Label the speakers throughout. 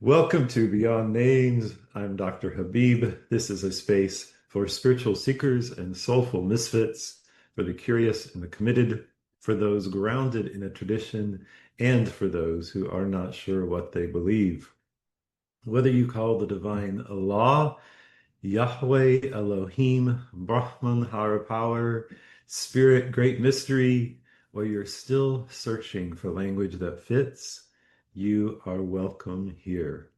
Speaker 1: Welcome to Beyond Names. I'm Dr. Habīb. This is a space for spiritual seekers and soulful misfits, for the curious and the committed, for those grounded in a tradition, and for those who are not sure what they believe. Whether you call the divine Allah, Yahweh, Elohim, Brahman, higher power, spirit, great mystery, or you're still searching for language that fits, you are welcome here.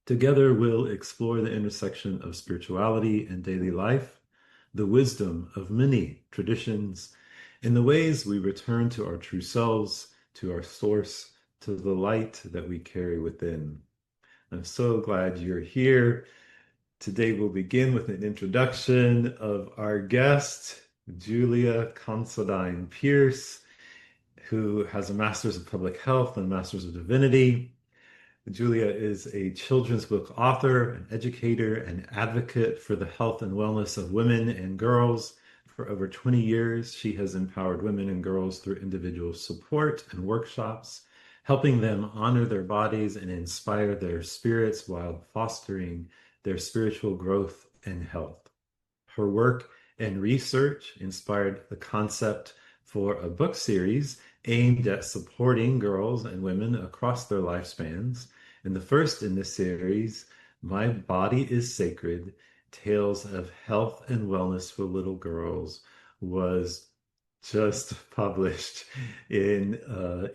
Speaker 1: Together, we'll explore the intersection of spirituality and daily life, the wisdom of many traditions, and the ways we return to our true selves, to our source, to the light that we carry within. I'm so glad you're here. Today, we'll begin with an introduction of our guest, Julia Considine Pierce, who has a Master's of Public Health and Master's of Divinity. Julia is a children's book author, an educator, and advocate for the health and wellness of women and girls. For over 20 years, she has empowered women and girls through individual support and workshops, helping them honor their bodies and inspire their spirits while fostering their spiritual growth and health. Her work and research inspired the concept for a book series aimed at supporting girls and women across their lifespans. And the first in this series, My Body is Sacred, Tales of Health and Wellness for Little Girls, was just published in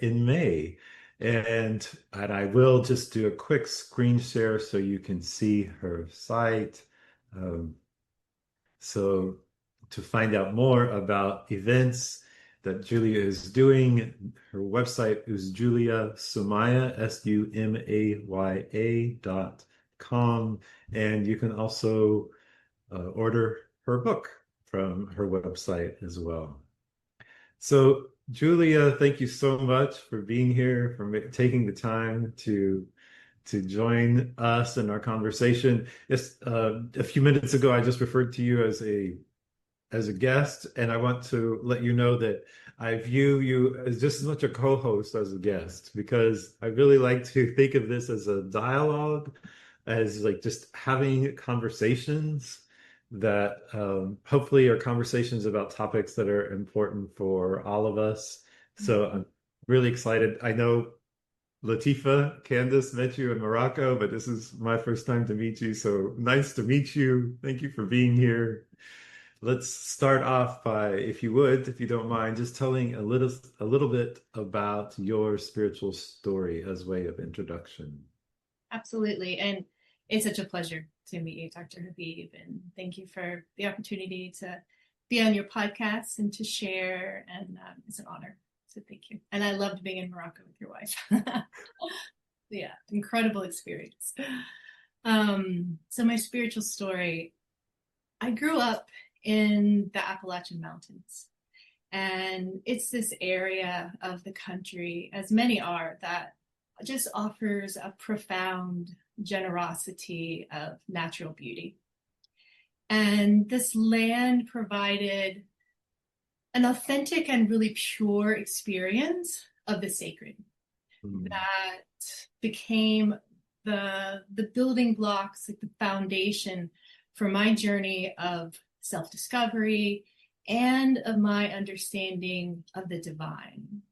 Speaker 1: May. And I will just do a quick screen share so you can see her site. So to find out more about events that Julia is doing, her website is Julia Sumaya, SUMAYA.com. And you can also order her book from her website as well. So Julia, thank you so much for being here, for taking the time to join us in our conversation. Yes, a few minutes ago, I just referred to you as a guest, and I want to let you know that I view you as just as much a co-host as a guest, because I really like to think of this as a dialogue, as like just having conversations that hopefully are conversations about topics that are important for all of us. So I'm really excited. I know Latifa, Candace met you in Morocco, but this is my first time to meet you. So nice to meet you. Thank you for being here. Let's start off by, if you would, if you don't mind, just telling a little bit about your spiritual story as way of introduction.
Speaker 2: Absolutely. And it's such a pleasure to meet you, Dr. Habīb. And thank you for the opportunity to be on your podcast and to share. And it's an honor. So thank you. And I loved being in Morocco with your wife. Yeah, incredible experience. So my spiritual story, I grew up in the Appalachian Mountains. And it's this area of the country, as many are, that just offers a profound generosity of natural beauty. And this land provided an authentic and really pure experience of the sacred that became the building blocks, like the foundation for my journey of self-discovery and of my understanding of the divine.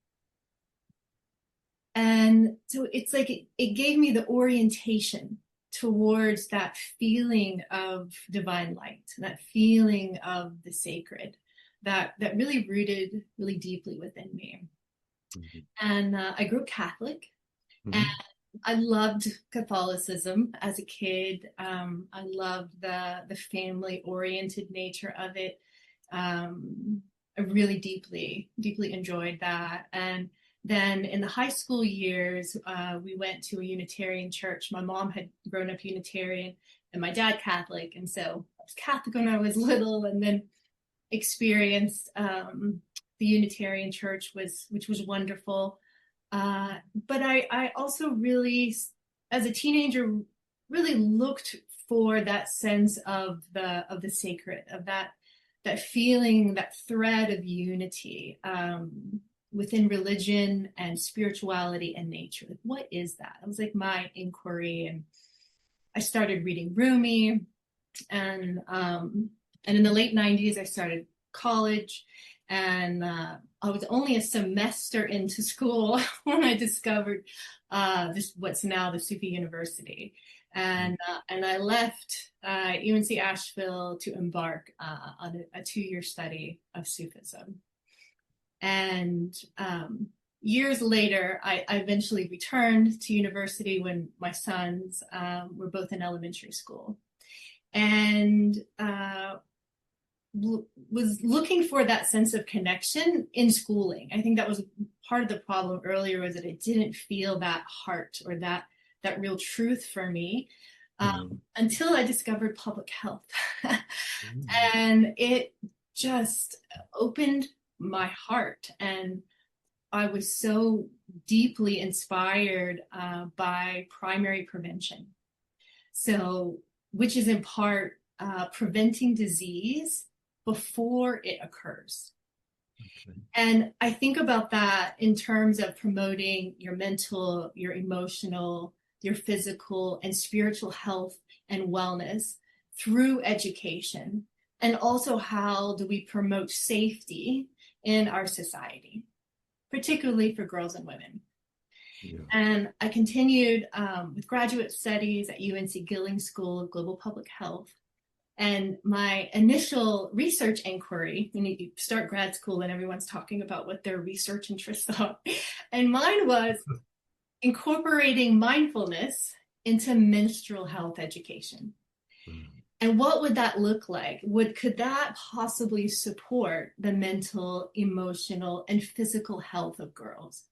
Speaker 2: And so it's like it gave me the orientation towards that feeling of divine light, that feeling of the sacred, that really rooted really deeply within me. Mm-hmm. And I grew up Catholic, and I loved Catholicism as a kid. I loved the family-oriented nature of it. I really deeply enjoyed that. And then in the high school years, we went to a Unitarian church. My mom had grown up Unitarian and my dad Catholic. And so I was Catholic when I was little, and then experienced the Unitarian church, which was wonderful. But I also really, as a teenager, really looked for that sense of the sacred, of that feeling, that thread of unity. within religion and spirituality and nature. Like, what is that? It was like my inquiry, and I started reading Rumi, and in the late 90s, I started college, and I was only a semester into school when I discovered what's now the Sufi University. And I left UNC Asheville to embark on a 2-year study of Sufism. And years later, I eventually returned to university when my sons were both in elementary school, and was looking for that sense of connection in schooling. I think that was part of the problem earlier, was that it didn't feel that heart or that real truth for me until I discovered public health. And it just opened my heart, and I was so deeply inspired by primary prevention. So, which is in part preventing disease before it occurs. Okay. And I think about that in terms of promoting your mental, your emotional, your physical and spiritual health and wellness through education. And also, how do we promote safety in our society, particularly for girls and women? Yeah. And I continued with graduate studies at UNC Gilling School of Global Public Health. And my initial research inquiry, you start grad school and everyone's talking about what their research interests are. And mine was incorporating mindfulness into menstrual health education. And what would that look like? Could that possibly support the mental, emotional, and physical health of girls?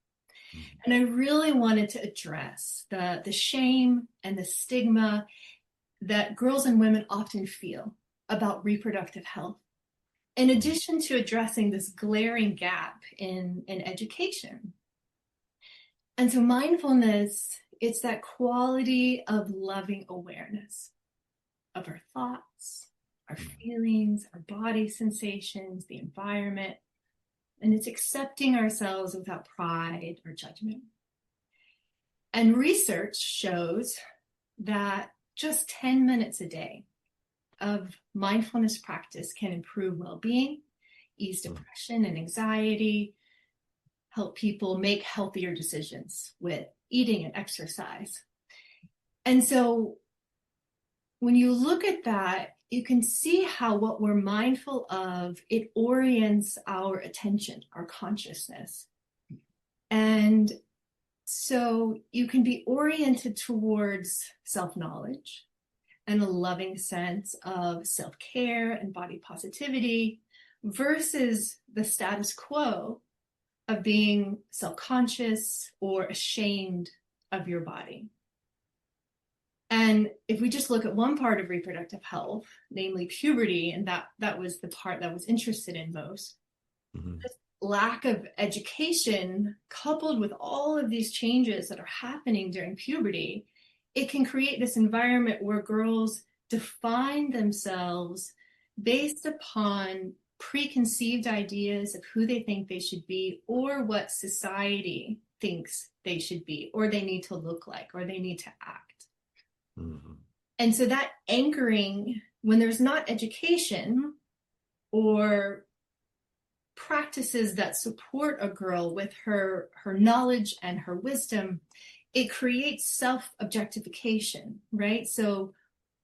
Speaker 2: And I really wanted to address the shame and the stigma that girls and women often feel about reproductive health, in addition to addressing this glaring gap in education. And so mindfulness, it's that quality of loving awareness of our thoughts, our feelings, our body sensations, the environment, and it's accepting ourselves without pride or judgment. And research shows that just 10 minutes a day of mindfulness practice can improve well-being, ease depression and anxiety, help people make healthier decisions with eating and exercise. And so when you look at that, you can see how what we're mindful of, it orients our attention, our consciousness. And so you can be oriented towards self-knowledge and a loving sense of self-care and body positivity versus the status quo of being self-conscious or ashamed of your body. And if we just look at one part of reproductive health, namely puberty, and that was the part that I was interested in most, this lack of education coupled with all of these changes that are happening during puberty, it can create this environment where girls define themselves based upon preconceived ideas of who they think they should be, or what society thinks they should be, or they need to look like, or they need to act. And so that anchoring, when there's not education or practices that support a girl with her knowledge and her wisdom, it creates self-objectification, right? So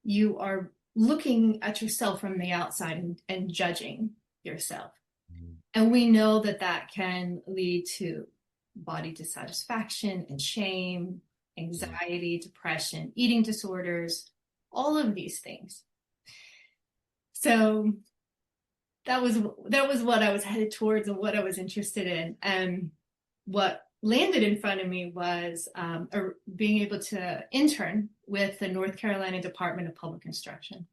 Speaker 2: you are looking at yourself from the outside and judging yourself. And we know that can lead to body dissatisfaction and shame, anxiety, depression, eating disorders, all of these things. So that was what I was headed towards and what I was interested in. And what landed in front of me was being able to intern with the North Carolina Department of Public Instruction.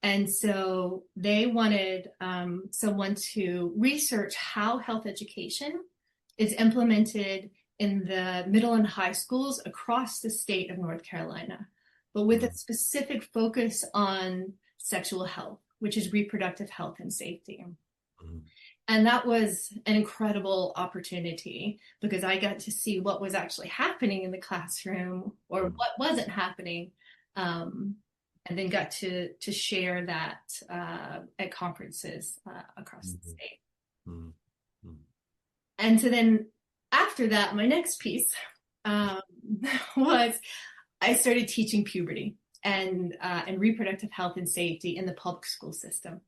Speaker 2: And so they wanted someone to research how health education is implemented in the middle and high schools across the state of North Carolina, but with a specific focus on sexual health, which is reproductive health and safety. And that was an incredible opportunity because I got to see what was actually happening in the classroom or what wasn't happening. And then got to share that at conferences across the state. And so then after that, my next piece was I started teaching puberty and reproductive health and safety in the public school system.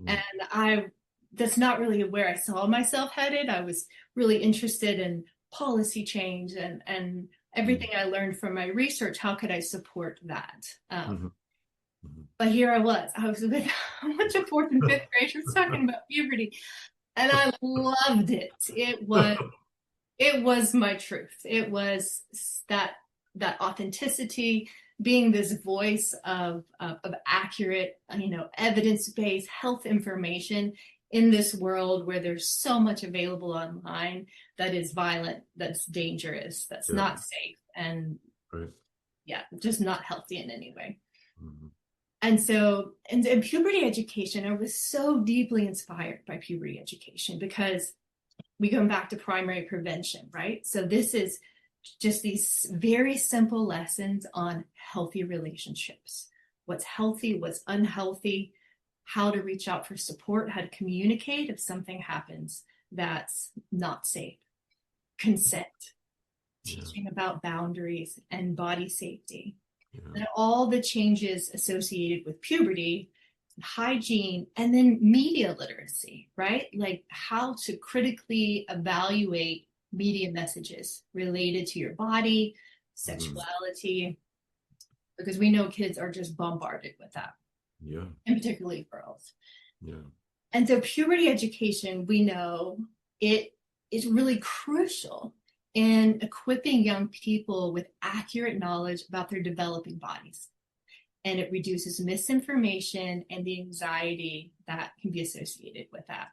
Speaker 2: And that's not really where I saw myself headed. I was really interested in policy change and everything I learned from my research. How could I support that? But here I was with a bunch of fourth and fifth graders talking about puberty, and I loved it. It was my truth. It was that authenticity, being this voice of accurate, evidence-based health information in this world where there's so much available online that is violent, that's dangerous, that's not safe, and just not healthy in any way. And so in puberty education, I was so deeply inspired by puberty education because we come back to primary prevention, right? So this is just these very simple lessons on healthy relationships, what's healthy, what's unhealthy, how to reach out for support, how to communicate if something happens that's not safe, consent, teaching about boundaries and body safety. And all the changes associated with puberty, hygiene, and then media literacy, right? Like how to critically evaluate media messages related to your body, sexuality, because we know kids are just bombarded with that. And particularly girls. And so puberty education, we know it is really crucial in equipping young people with accurate knowledge about their developing bodies. And it reduces misinformation and the anxiety that can be associated with that.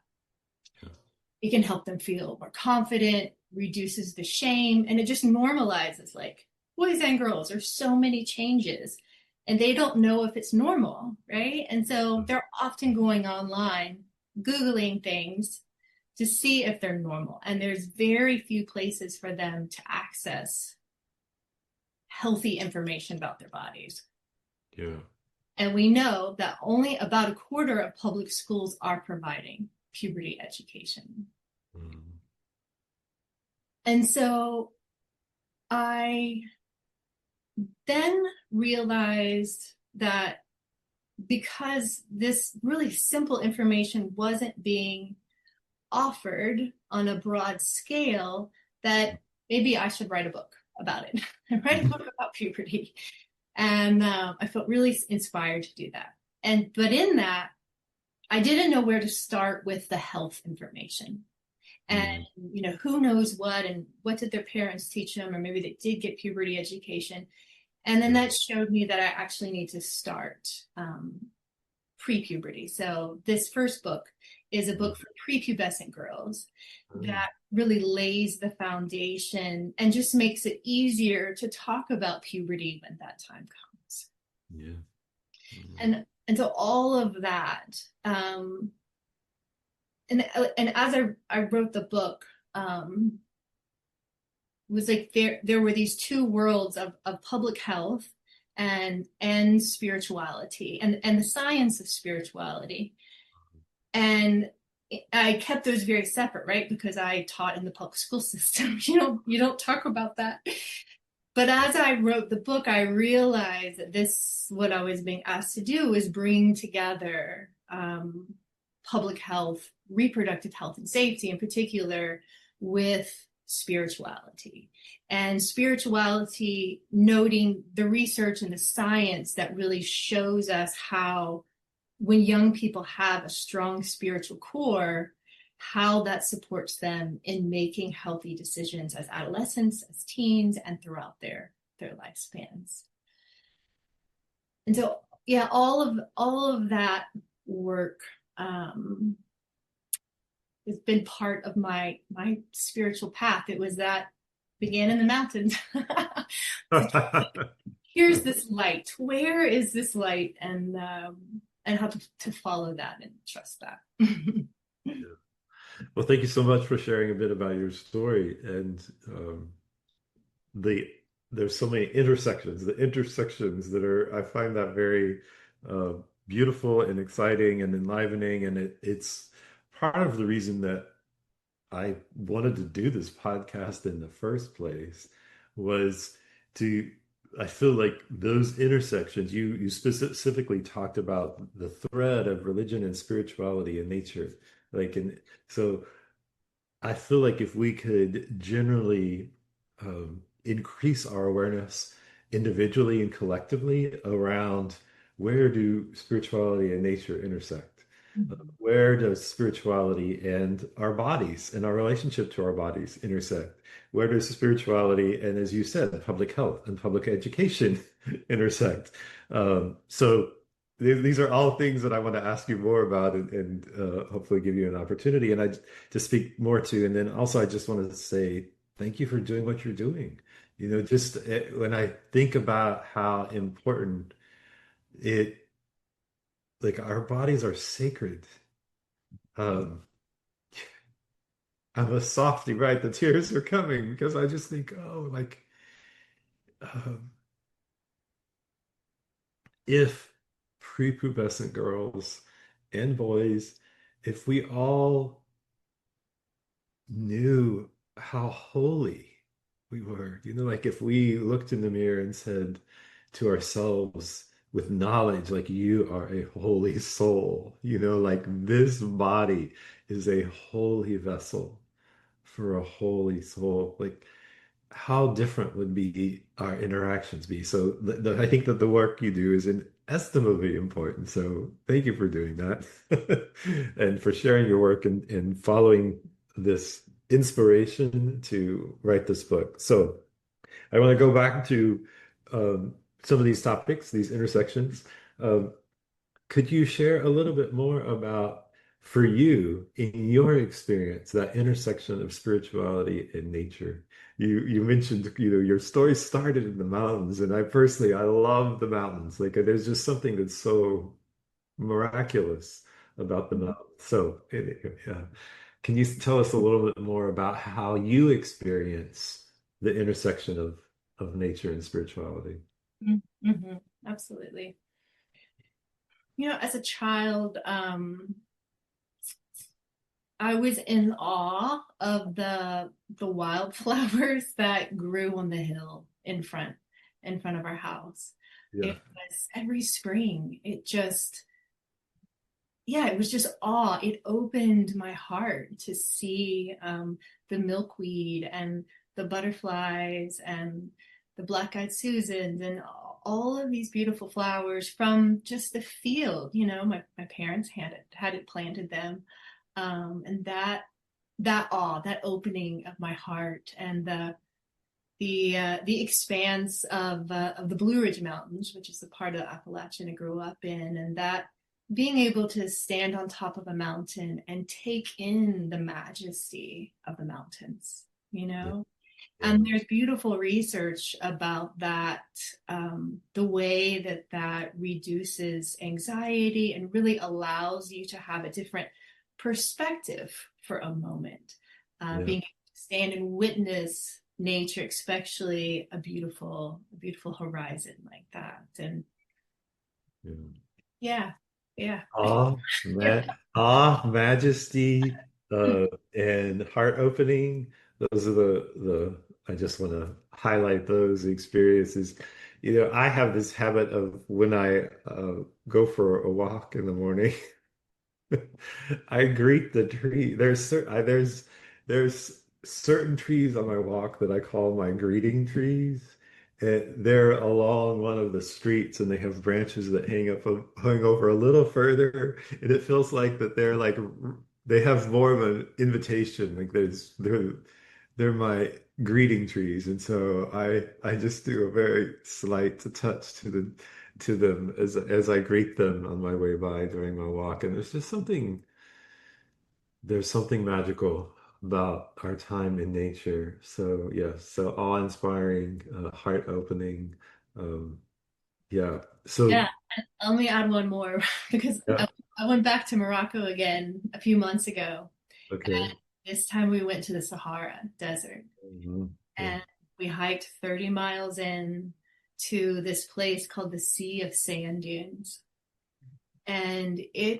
Speaker 2: It can help them feel more confident, reduces the shame, and it just normalizes, like, boys and girls, there's so many changes and they don't know if it's normal, right? And so they're often going online, Googling things to see if they're normal. And there's very few places for them to access healthy information about their bodies. And we know that only about a quarter of public schools are providing puberty education. And so I then realized that because this really simple information wasn't being offered on a broad scale, that maybe I should write a book about it. Write a book about puberty. And I felt really inspired to do that. But in that, I didn't know where to start with the health information. And, who knows what, and what did their parents teach them, or maybe they did get puberty education. And then that showed me that I actually need to start pre-puberty. So this first book is a book for prepubescent girls that really lays the foundation and just makes it easier to talk about puberty when that time comes. And so all of that, and as I wrote the book, was like there were these two worlds of public health and spirituality and the science of spirituality. And I kept those very separate, right? Because I taught in the public school system. You don't talk about that. But as I wrote the book, I realized that what I was being asked to do is bring together public health, reproductive health and safety in particular, with spirituality. And spirituality, noting the research and the science that really shows us how when young people have a strong spiritual core, how that supports them in making healthy decisions as adolescents, as teens, and throughout their lifespans. And so, all of that work has been part of my spiritual path. It was that began in the mountains. Here's this light. Where is this light? And how to follow that and trust that.
Speaker 1: Well, thank you so much for sharing a bit about your story. And the there's so many intersections, the intersections that are, I find that very uh, beautiful and exciting and enlivening. And it's part of the reason that I wanted to do this podcast in the first place was to, I feel like those intersections, you specifically talked about the thread of religion and spirituality and nature. Like, and so I feel like if we could generally increase our awareness individually and collectively around where do spirituality and nature intersect? Where does spirituality and our bodies and our relationship to our bodies intersect? Where does spirituality and, as you said, public health and public education intersect? So these are all things that I want to ask you more about and hopefully give you an opportunity and I to speak more to. And then also, I just want to say thank you for doing what you're doing. You know, just when I think about how important it, like our bodies are sacred. Um, I'm a softie, right? The tears are coming because I just think, oh, like, um, if prepubescent girls and boys, if we all knew how holy we were, you know, like if we looked in the mirror and said to ourselves with knowledge, like, you are a holy soul, you know, like this body is a holy vessel for a holy soul. Like, how different would be our interactions be? So I think that the work you do is inestimably important. So thank you for doing that and for sharing your work and following this inspiration to write this book. So I want to go back to some of these topics, these intersections. Um, could you share a little bit more about, for you, in your experience, that intersection of spirituality and nature? You mentioned, you know, your story started in the mountains, and I personally, I love the mountains. Like, there's just something that's so miraculous about the mountains. So, yeah. Can you tell us a little bit more about how you experience the intersection of nature and spirituality?
Speaker 2: Mm-hmm. Absolutely. As a child, I was in awe of the wildflowers that grew on the hill in front of our house.
Speaker 1: Yeah,
Speaker 2: It was every spring. It was just awe. It opened my heart to see the milkweed and the butterflies and the black-eyed Susans and all of these beautiful flowers from just the field. My parents had it planted them, and that awe, that opening of my heart, and the expanse of the Blue Ridge Mountains, which is the part of Appalachia I grew up in, and that being able to stand on top of a mountain and take in the majesty of the mountains, you
Speaker 1: yeah,
Speaker 2: know?
Speaker 1: yeah,
Speaker 2: And there's beautiful research about that, the way that reduces anxiety and really allows you to have a different perspective for a moment.
Speaker 1: yeah,
Speaker 2: Being able to stand and witness nature, especially a beautiful horizon like that. And
Speaker 1: yeah.
Speaker 2: yeah, yeah.
Speaker 1: Majesty, and heart opening. Those are the I just want to highlight those experiences. You know, I have this habit of when I go for a walk in the morning, I greet the tree. There's certain trees on my walk that I call my greeting trees. And they're along one of the streets, and they have branches that hang over a little further, and it feels like that they have more of an invitation. Like they're my greeting trees, and so I just do a very slight touch to them as I greet them on my way by during my walk. And there's something magical about our time in nature. So yes, so awe-inspiring, heart-opening. Um, yeah. So
Speaker 2: Yeah, and let me add one more because
Speaker 1: yeah,
Speaker 2: I went back to Morocco again a few months ago,
Speaker 1: Okay.
Speaker 2: This time we went to the Sahara Desert,
Speaker 1: Yeah.
Speaker 2: and we hiked 30 miles in to this place called the Sea of Sand Dunes. And I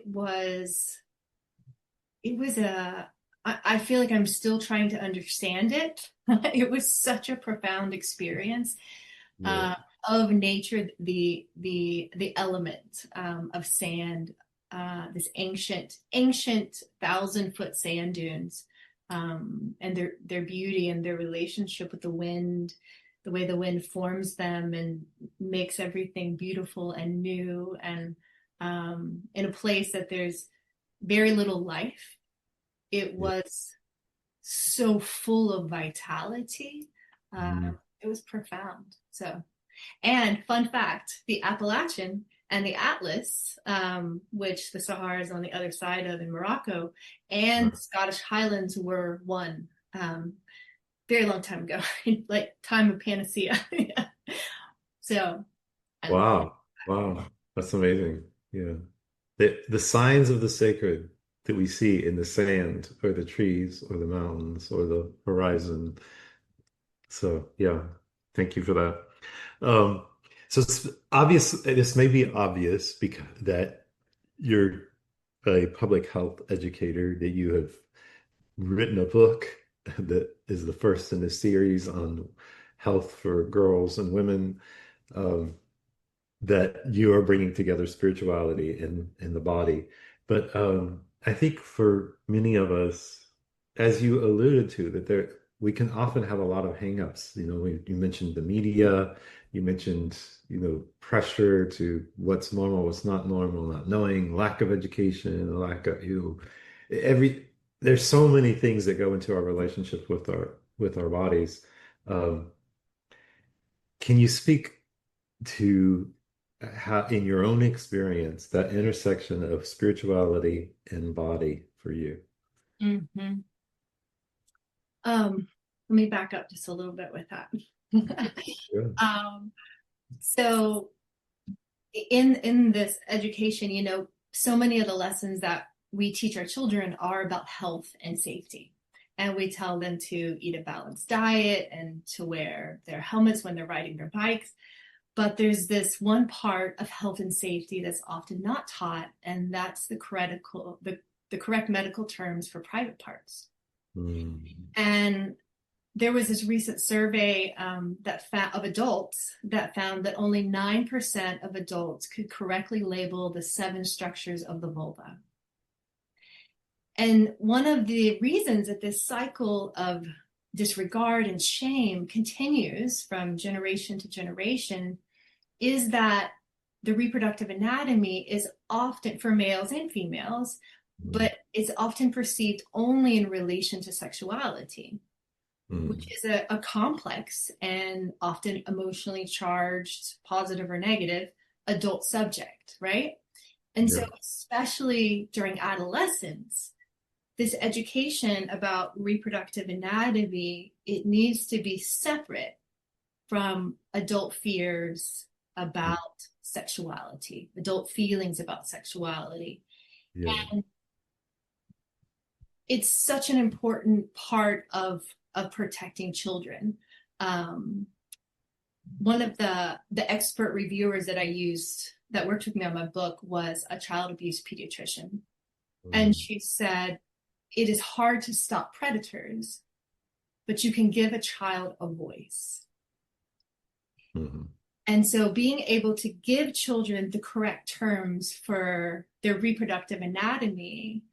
Speaker 2: feel like I'm still trying to understand it. It was such a profound experience
Speaker 1: Yeah.
Speaker 2: uh, of nature, the element of sand, this ancient 1,000-foot sand dunes, and their beauty and their relationship with the wind, the way the wind forms them and makes everything beautiful and new, and in a place that there's very little life. It
Speaker 1: Yeah.
Speaker 2: was so full of vitality.
Speaker 1: Mhm.
Speaker 2: It was profound. So, and fun fact, the Appalachian and the Atlas, which the Sahara is on the other side of in Morocco, and the Scottish Highlands were one very long time ago, like time of Panacea. Yeah. So I love
Speaker 1: Wow. Wow. That's amazing. Yeah. The signs of the sacred that we see in the sand or the trees or the mountains or the horizon. So yeah, thank you for that. Um, so it's obvious, this may be obvious because that you're a public health educator, that you have written a book that is the first in a series on health for girls and women. Um, that you are bringing together spirituality in the body. But I think for many of us, as you alluded to, that there we can often have a lot of hangups. You mentioned the media, you mentioned, pressure to what's normal, what's not normal, not knowing, lack of education, lack of every there's so many things that go into our relationship with our bodies. Um, can you speak to how, in your own experience, that intersection of spirituality and body for you?
Speaker 2: hmm let me back up just a little bit with that.
Speaker 1: Yeah.
Speaker 2: um, so in this education, so many of the lessons that we teach our children are about health and safety. And we tell them to eat a balanced diet and to wear their helmets when they're riding their bikes. But there's this one part of health and safety that's often not taught, and that's the correct medical terms for private parts.
Speaker 1: Mm.
Speaker 2: And there was this recent survey of adults that found that only 9% of adults could correctly label the 7 structures of the vulva. And one of the reasons that this cycle of disregard and shame continues from generation to generation is that the reproductive anatomy is often, for males and females,
Speaker 1: Mm.
Speaker 2: but it's often perceived only in relation to sexuality, which
Speaker 1: Mm.
Speaker 2: is a complex and often emotionally charged, positive or negative, adult subject, right? And so,
Speaker 1: Yeah.
Speaker 2: especially during adolescence, this education about reproductive anatomy, it needs to be separate from adult fears about sexuality, adult feelings about sexuality.
Speaker 1: Yeah.
Speaker 2: And it's such an important part of protecting children. Um, One of the expert reviewers that I used that worked with me on my book was a child abuse pediatrician. And
Speaker 1: Mm.
Speaker 2: she said, it is hard to stop predators, but you can give a child a voice.
Speaker 1: Mhm.
Speaker 2: And so being able to give children the correct terms for their reproductive anatomy,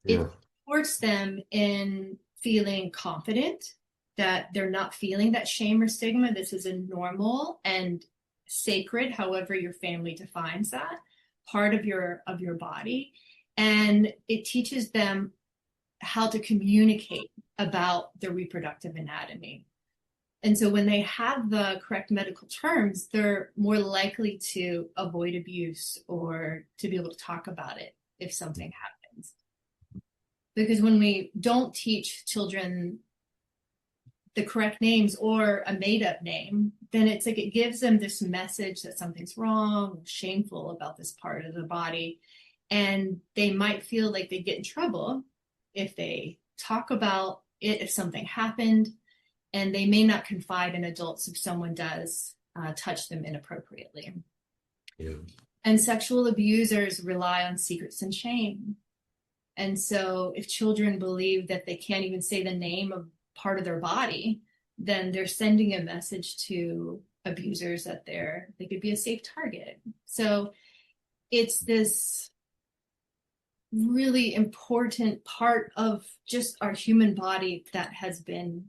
Speaker 1: Yeah.
Speaker 2: it supports them in feeling confident that they're not feeling that shame or stigma. This is a normal and sacred, however your family defines that, part of your body. And it teaches them how to communicate about their reproductive anatomy. And so when they have the correct medical terms, they're more likely to avoid abuse or to be able to talk about it if something happens. Because when we don't teach children the correct names or a made up name, then it's like it gives them this message that something's wrong, shameful about this part of the body. And they might feel like they get in trouble if they talk about it if something happened, and they may not confide in adults if someone does touch them inappropriately.
Speaker 1: Yeah.
Speaker 2: And sexual abusers rely on secrets and shame. And so if children believe that they can't even say the name of part of their body, then they're sending a message to abusers that they could be a safe target. So it's this really important part of just our human body that has been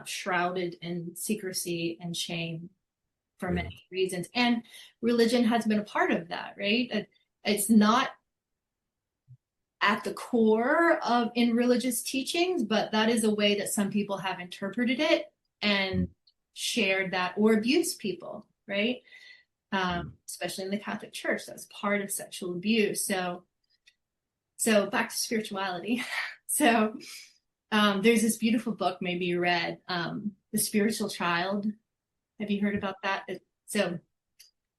Speaker 2: shrouded in secrecy and shame for many reasons. And religion has been a part of that, right? It's not at the core of in religious teachings, but that is a way that some people have interpreted it and shared that or abused people, right? Especially in the Catholic Church, that's part of sexual abuse. So back to spirituality. So there's this beautiful book, maybe you read, The Spiritual Child. Have you heard about that? So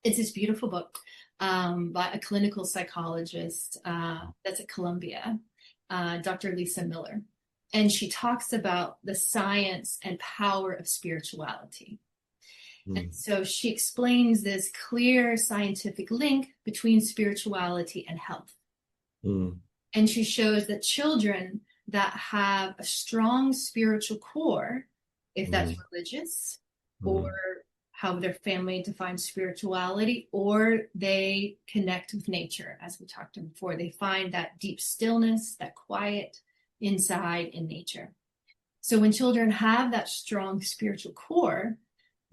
Speaker 2: it's this beautiful book by a clinical psychologist that's at Columbia, Dr. Lisa Miller. And she talks about the science and power of spirituality. And so she explains this clear scientific link between spirituality and health. And she shows that children that have a strong spiritual core, if that's religious or how their family defines spirituality, or they connect with nature, as we talked about before, they find that deep stillness, that quiet inside in nature. So when children have that strong spiritual core,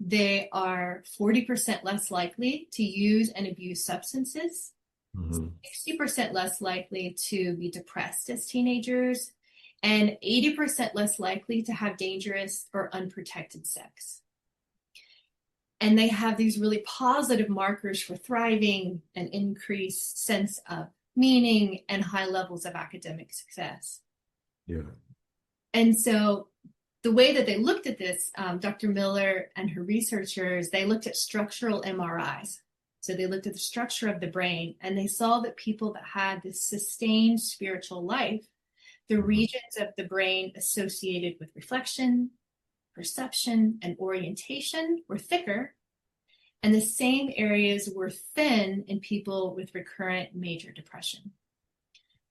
Speaker 2: they are 40% less likely to use and abuse substances, 60% less likely to be depressed as teenagers, and 80% less likely to have dangerous or unprotected sex. And they have these really positive markers for thriving, an increased sense of meaning, and high levels of academic success.
Speaker 1: Yeah.
Speaker 2: And so the way that they looked at this, Dr. Miller and her researchers, they looked at structural MRIs. So they looked at the structure of the brain, and they saw that people that had this sustained spiritual life, the regions of the brain associated with reflection, perception, and orientation were thicker, and the same areas were thin in people with recurrent major depression.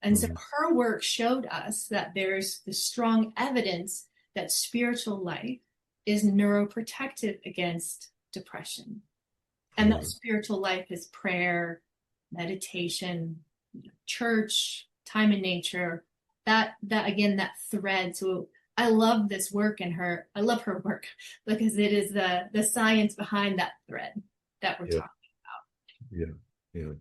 Speaker 2: And so her work showed us that there's this strong evidence that spiritual life is neuroprotective against depression. And that spiritual life is prayer, meditation, church, time in nature, that again, that thread. So I love this work in her. I love her work because it is the science behind that thread that we're talking about.
Speaker 1: Yeah.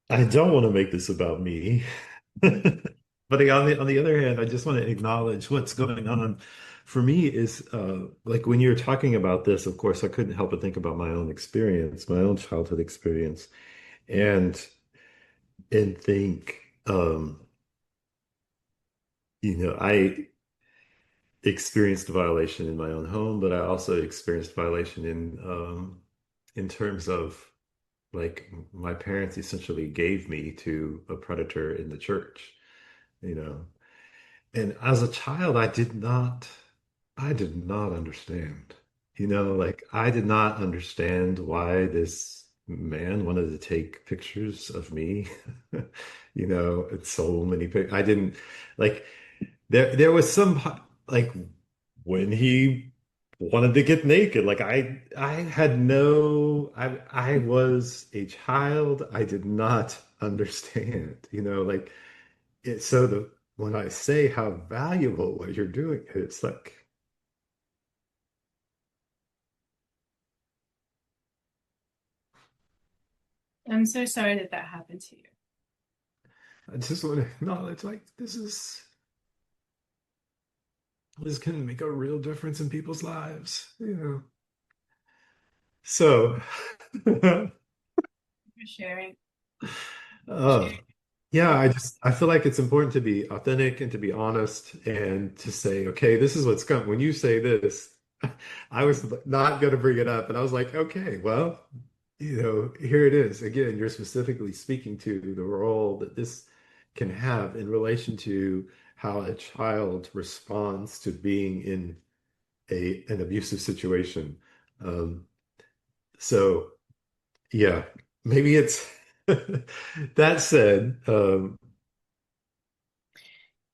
Speaker 1: I don't want to make this about me. But on the other hand, I just want to acknowledge what's going on for me is like when you're talking about this, of course, I couldn't help but think about my own experience, my own childhood experience, and think, I experienced a violation in my own home, but I also experienced violation in terms of like my parents essentially gave me to a predator in the church, you know. And as a child, I did not understand, like I did not understand why this man wanted to take pictures of me, and so many pictures. I didn't like there was some like when he wanted to get naked, like I had I was a child. I did not understand, like so when I say how valuable what you're doing is, like,
Speaker 2: I'm so sorry that happened to you.
Speaker 1: I just want to acknowledge, like, this can make a real difference in people's lives. So,
Speaker 2: For sharing.
Speaker 1: uh, yeah, I feel like it's important to be authentic and to be honest and to say, okay, this is what's coming. When you say this, I was not going to bring it up, and I was like, okay, well, here it is. Again, you're specifically speaking to the role that this can have in relation to how a child responds to being in an abusive situation. Um, so yeah, maybe it's that said,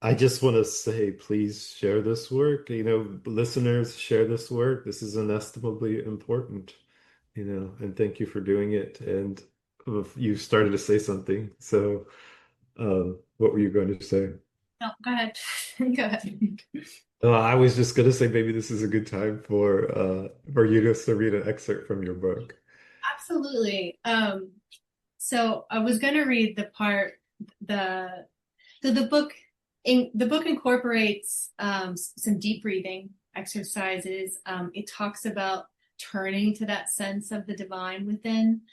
Speaker 1: I just want to say, please share this work. Listeners, share this work. This is inestimably important, and thank you for doing it. And you started to say something. So, what were you going to say?
Speaker 2: No, go ahead. Go ahead.
Speaker 1: I was just going to say maybe this is a good time for you just to read an excerpt from your book.
Speaker 2: Absolutely. So I was going to read the part, the so the book incorporates some deep breathing exercises. It talks about turning to that sense of the divine within,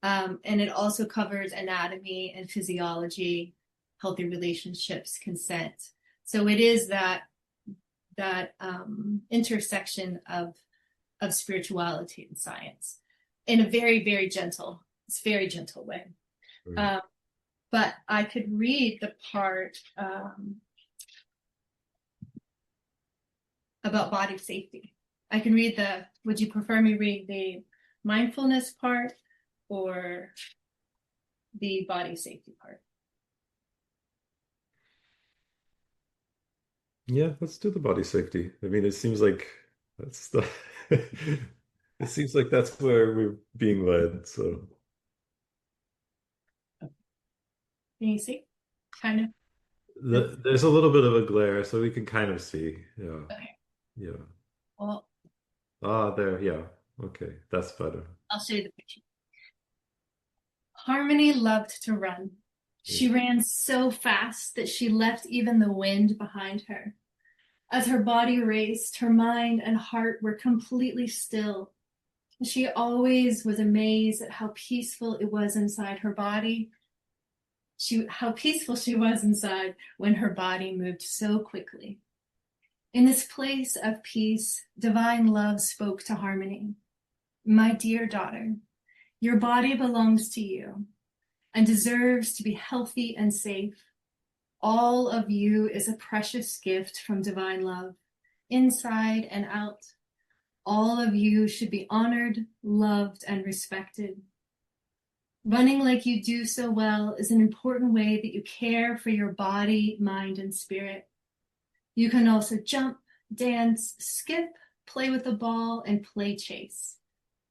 Speaker 2: and it also covers anatomy and physiology, healthy relationships, consent. So it is that intersection of spirituality and science in a very, very gentle, it's very gentle way.
Speaker 1: Right.
Speaker 2: But I could read the part about body safety. I can read would you prefer me read the mindfulness part or the body safety part?
Speaker 1: Yeah, let's do the body safety. I mean, it seems like that's the it seems like that's where we're being led. So
Speaker 2: Can you see? Kind of.
Speaker 1: there's a little bit of a glare, so we can kind of see. Yeah.
Speaker 2: Okay.
Speaker 1: Yeah.
Speaker 2: Well,
Speaker 1: There. Yeah. Okay. That's better.
Speaker 2: I'll show you the picture. Harmony loved to run. She ran so fast that she left even the wind behind her. As her body raced, her mind and heart were completely still. She always was amazed at how peaceful it was inside her body. How peaceful she was inside when her body moved so quickly. In this place of peace, divine love spoke to Harmony. My dear daughter, your body belongs to you and deserves to be healthy and safe. All of you is a precious gift from divine love, inside and out. All of you should be honored, loved, and respected. Running like you do so well is an important way that you care for your body, mind, and spirit. You can also jump, dance, skip, play with the ball, and play chase.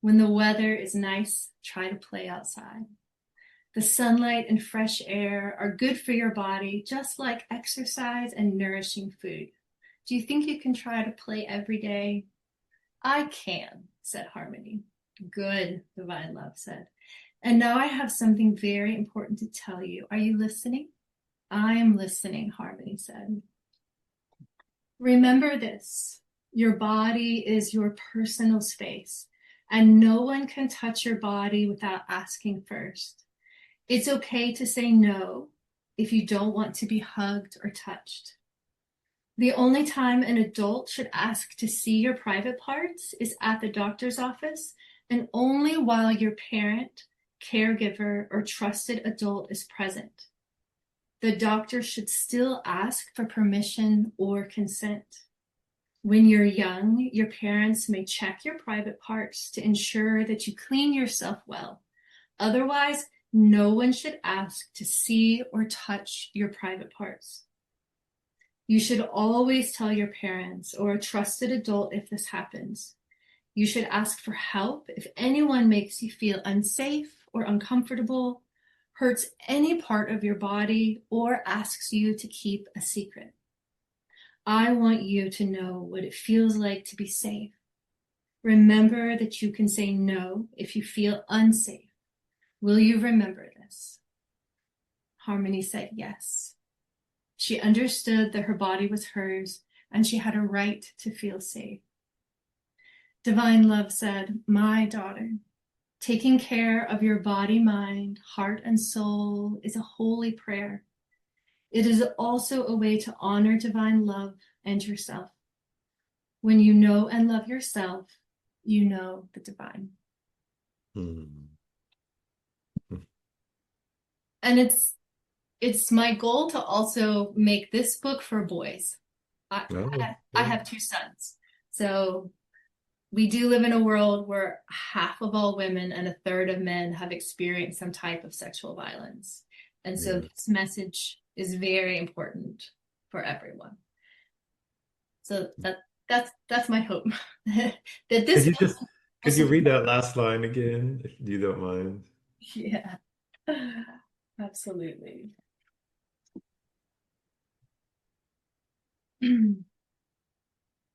Speaker 2: When the weather is nice, try to play outside. The sunlight and fresh air are good for your body, just like exercise and nourishing food. Do you think you can try to play every day? I can, said Harmony. Good, divine love said. And now I have something very important to tell you. Are you listening? I am listening, Harmony said. Remember this. Your body is your personal space, and no one can touch your body without asking first. It's okay to say no if you don't want to be hugged or touched. The only time an adult should ask to see your private parts is at the doctor's office, and only while your parent, caregiver, or trusted adult is present. The doctor should still ask for permission or consent. When you're young, your parents may check your private parts to ensure that you clean yourself well. Otherwise, no one should ask to see or touch your private parts. You should always tell your parents or a trusted adult if this happens. You should ask for help if anyone makes you feel unsafe or uncomfortable, hurts any part of your body, or asks you to keep a secret. I want you to know what it feels like to be safe. Remember that you can say no if you feel unsafe. Will you remember this? Harmony said yes. She understood that her body was hers and she had a right to feel safe. Divine love said, my daughter, taking care of your body, mind, heart, and soul is a holy prayer. It is also a way to honor divine love and yourself. When you know and love yourself, you know the divine.
Speaker 1: Hmm.
Speaker 2: And it's it's my goal to also make this book for boys.
Speaker 1: Oh,
Speaker 2: I have two sons. So we do live in a world where half of all women and a third of men have experienced some type of sexual violence. And so
Speaker 1: yeah.
Speaker 2: this message is very important for everyone. So that's my hope. That
Speaker 1: Could
Speaker 2: this
Speaker 1: you just could
Speaker 2: also,
Speaker 1: you read that last line again, if you don't mind?
Speaker 2: yeah, absolutely.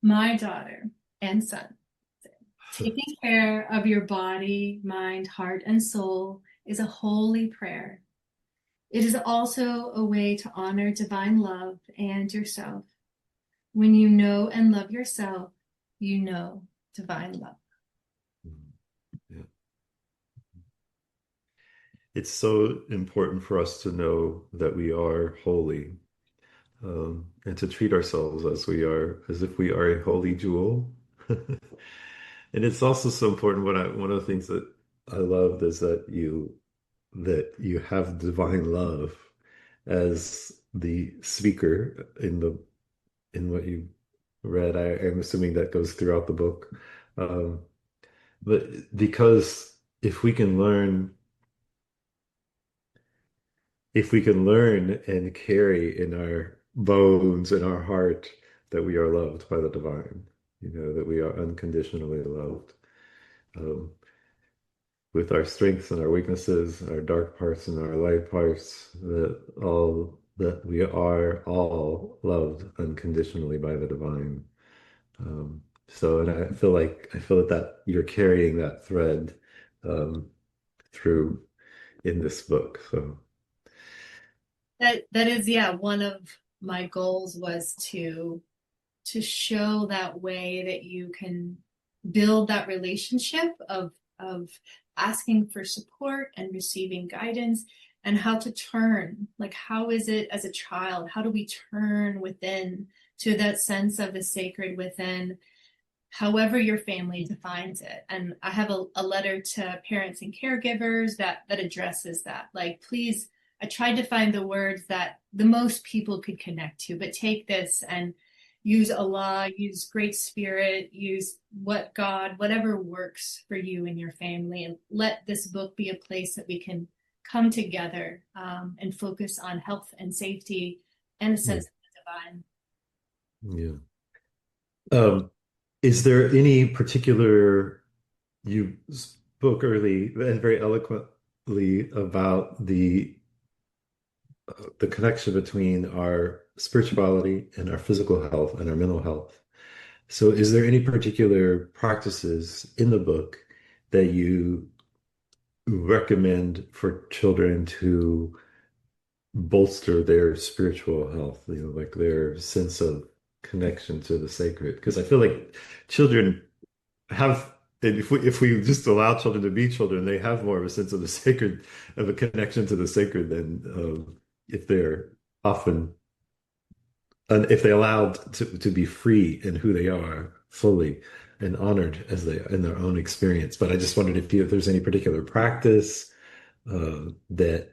Speaker 2: My daughter and son, taking care of your body, mind, heart, and soul is a holy prayer. It is also a way to honor divine love and yourself. When you know and love yourself, you know divine love.
Speaker 1: Yeah. It's so important for us to know that we are holy, and to treat ourselves as we are, as if we are a holy jewel. And it's also so important. One of the things that I loved is that you have divine love as the speaker in what you read. I'm assuming that goes throughout the book. Um, but because if we can learn if we can learn and carry in our bones and our heart that we are loved by the divine, that we are unconditionally loved, um, with our strengths and our weaknesses, our dark parts and our light parts, that we are all loved unconditionally by the divine. And I feel that you're carrying that thread, um, through in this book. So
Speaker 2: That is, yeah, one of my goals was to show that way that you can build that relationship of asking for support and receiving guidance, and how to turn, like how is it as a child, how do we turn within to that sense of the sacred within, however your family defines it. And I have a letter to parents and caregivers that addresses that. Like, please, I tried to find the words that the most people could connect to, but take this and use Allah, use Great Spirit, use whatever works for you and your family, and let this book be a place that we can come together, and focus on health and safety and a
Speaker 1: yeah,
Speaker 2: sense of the
Speaker 1: yeah. Is there any particular, you spoke early and very eloquently about the connection between our spirituality and our physical health and our mental health. So is there any particular practices in the book that you recommend for children to bolster their spiritual health, like their sense of connection to the sacred? Because I feel like children have, and if we just allow children to be children, they have more of a sense of the sacred, of a connection to the sacred than, if they're often, and if they allowed to be free in who they are fully and honored as they in their own experience. But I just wondered if there's any particular practice, that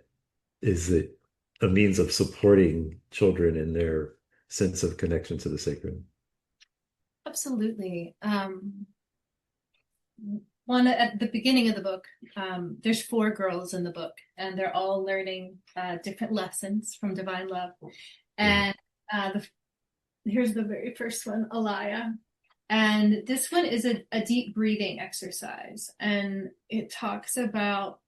Speaker 1: is it a means of supporting children in their sense of connection to the sacred.
Speaker 2: Absolutely. One at the beginning of the book, there's four girls in the book, and they're all learning different lessons from divine love. And here's the very first one, Alaya. And this one is a deep breathing exercise, and it talks about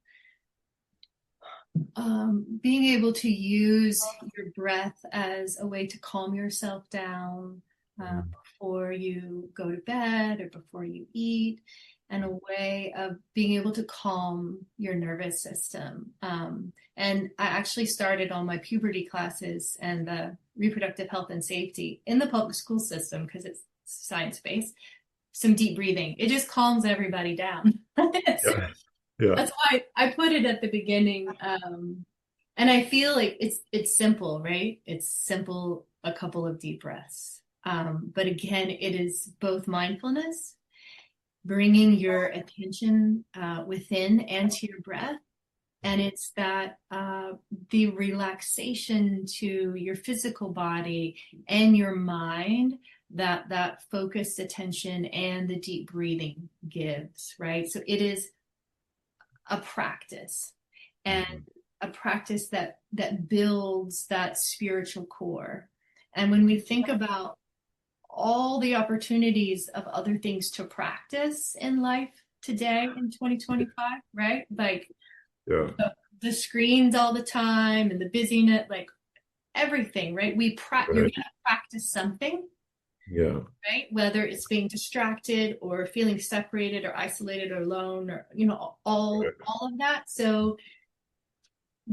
Speaker 2: being able to use your breath as a way to calm yourself down, before you go to bed or before you eat, and a way of being able to calm your nervous system. And I actually started all my puberty classes and the reproductive health and safety in the public school system because it's science-based. Some deep breathing. It just calms everybody down.
Speaker 1: Yeah. Yeah.
Speaker 2: That's why I put it at the beginning. And I feel like it's simple, right? It's simple, a couple of deep breaths. But again, it is both mindfulness, bringing your attention within and to your breath, And it's that the relaxation to your physical body and your mind that focused attention and the deep breathing gives, right? So it is a practice, and a practice that builds that spiritual core. And when we think about all the opportunities of other things to practice in life today in 2025, right? Like
Speaker 1: Yeah.
Speaker 2: the screens all the time and the busyness, like everything, right? You're
Speaker 1: Right.
Speaker 2: gonna practice something,
Speaker 1: Yeah.
Speaker 2: right? Whether it's being distracted or feeling separated or isolated or alone, or
Speaker 1: Right.
Speaker 2: all of that. So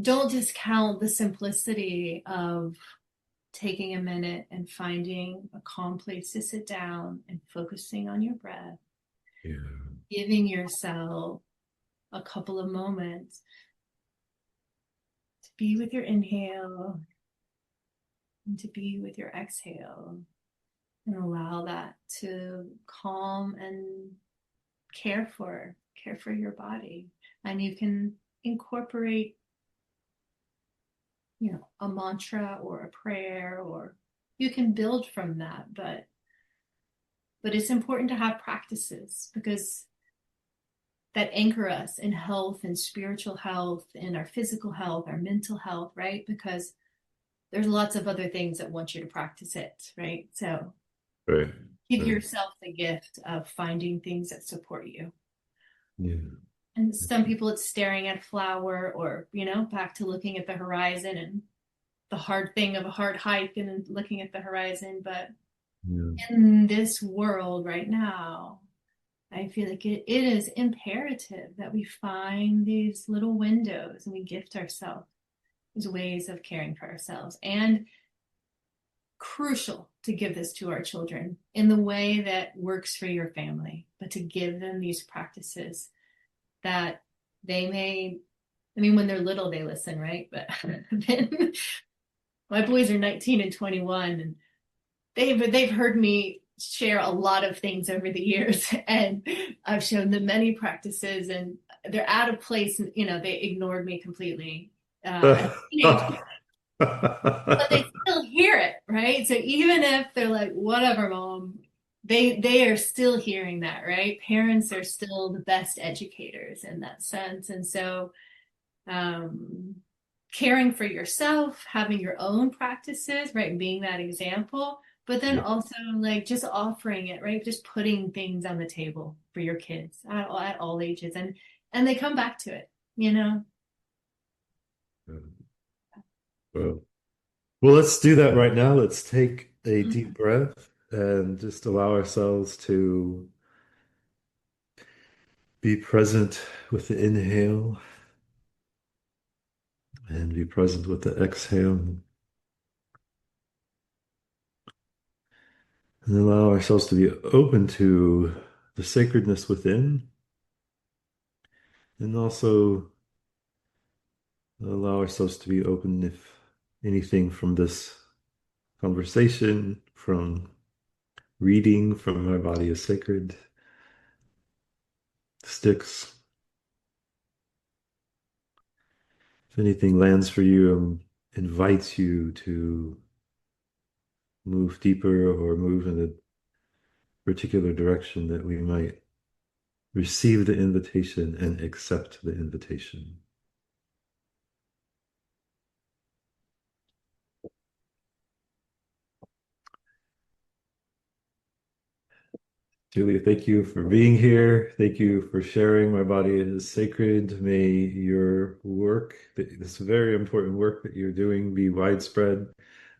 Speaker 2: don't discount the simplicity of taking a minute and finding a calm place to sit down and focusing on your breath,
Speaker 1: Yeah.
Speaker 2: giving yourself a couple of moments to be with your inhale and to be with your exhale, and allow that to calm and care for your body. And you can incorporate a mantra or a prayer, or you can build from that, but it's important to have practices because that anchor us in health and spiritual health and our physical health, our mental health, right? Because there's lots of other things that want you to practice it, right? So
Speaker 1: Right.
Speaker 2: give
Speaker 1: Right.
Speaker 2: yourself the gift of finding things that support you.
Speaker 1: Yeah.
Speaker 2: And some people it's staring at a flower, or back to looking at the horizon and the hard thing of a hard hike and then looking at the horizon. But
Speaker 1: Yeah.
Speaker 2: in this world right now, I feel like it is imperative that we find these little windows and we gift ourselves these ways of caring for ourselves, and crucial to give this to our children in the way that works for your family, but to give them these practices that they may, I mean, when they're little, they listen, right? But then my boys are 19 and 21, and they've heard me share a lot of things over the years, and I've shown them many practices, and they're at a place, they ignored me completely as a teenager, but they still hear it, right? So even if they're like, whatever, mom, they are still hearing that, right? Parents are still the best educators in that sense. And so um, caring for yourself, having your own practices, right? Being that example, but then
Speaker 1: Yeah.
Speaker 2: also like just offering it, right? Just putting things on the table for your kids at all ages, and they come back to it.
Speaker 1: Well, well, let's do that right now. Let's take a deep breath and just allow ourselves to be present with the inhale and be present with the exhale. And allow ourselves to be open to the sacredness within, and also allow ourselves to be open if anything from this conversation, from reading from My Body is Sacred, sticks. If anything lands for you and invites you to move deeper or move in a particular direction, that we might receive the invitation and accept the invitation. Julia, thank you for being here. Thank you for sharing. My Body is Sacred. May your work, this very important work that you're doing, be widespread.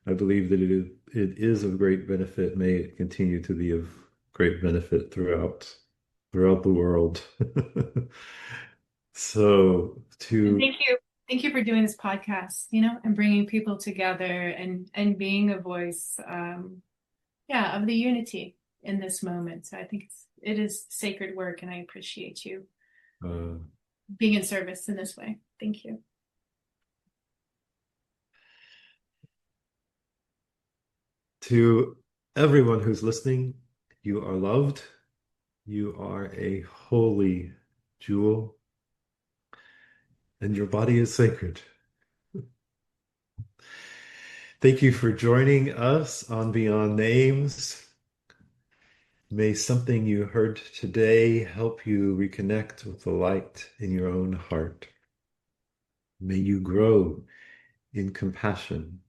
Speaker 1: I believe that it is of great benefit. May it continue to be of great benefit throughout the world. So
Speaker 2: And
Speaker 1: to
Speaker 2: thank you for doing this podcast, and bringing people together and being a voice, yeah, of the unity in this moment. So I think it is sacred work, and I appreciate you
Speaker 1: uh,
Speaker 2: being in service in this way. Thank you.
Speaker 1: to everyone who's listening, you are loved. You are a holy jewel. and your body is sacred. Thank you for joining us on Beyond Names. May something you heard today help you reconnect with the light in your own heart. May you grow in compassion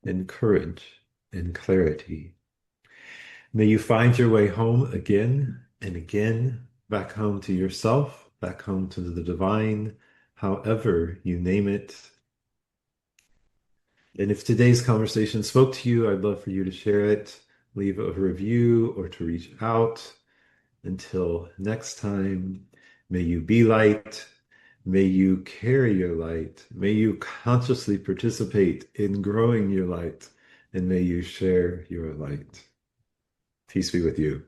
Speaker 1: and courage and clarity. May you find your way home again and again, back home to yourself, back home to the divine, however you name it. And if today's conversation spoke to you, I'd love for you to share it, leave a review, or to reach out. Until next time, may you be light. May you carry your light. May you consciously participate in growing your light. And may you share your light. Peace be with you.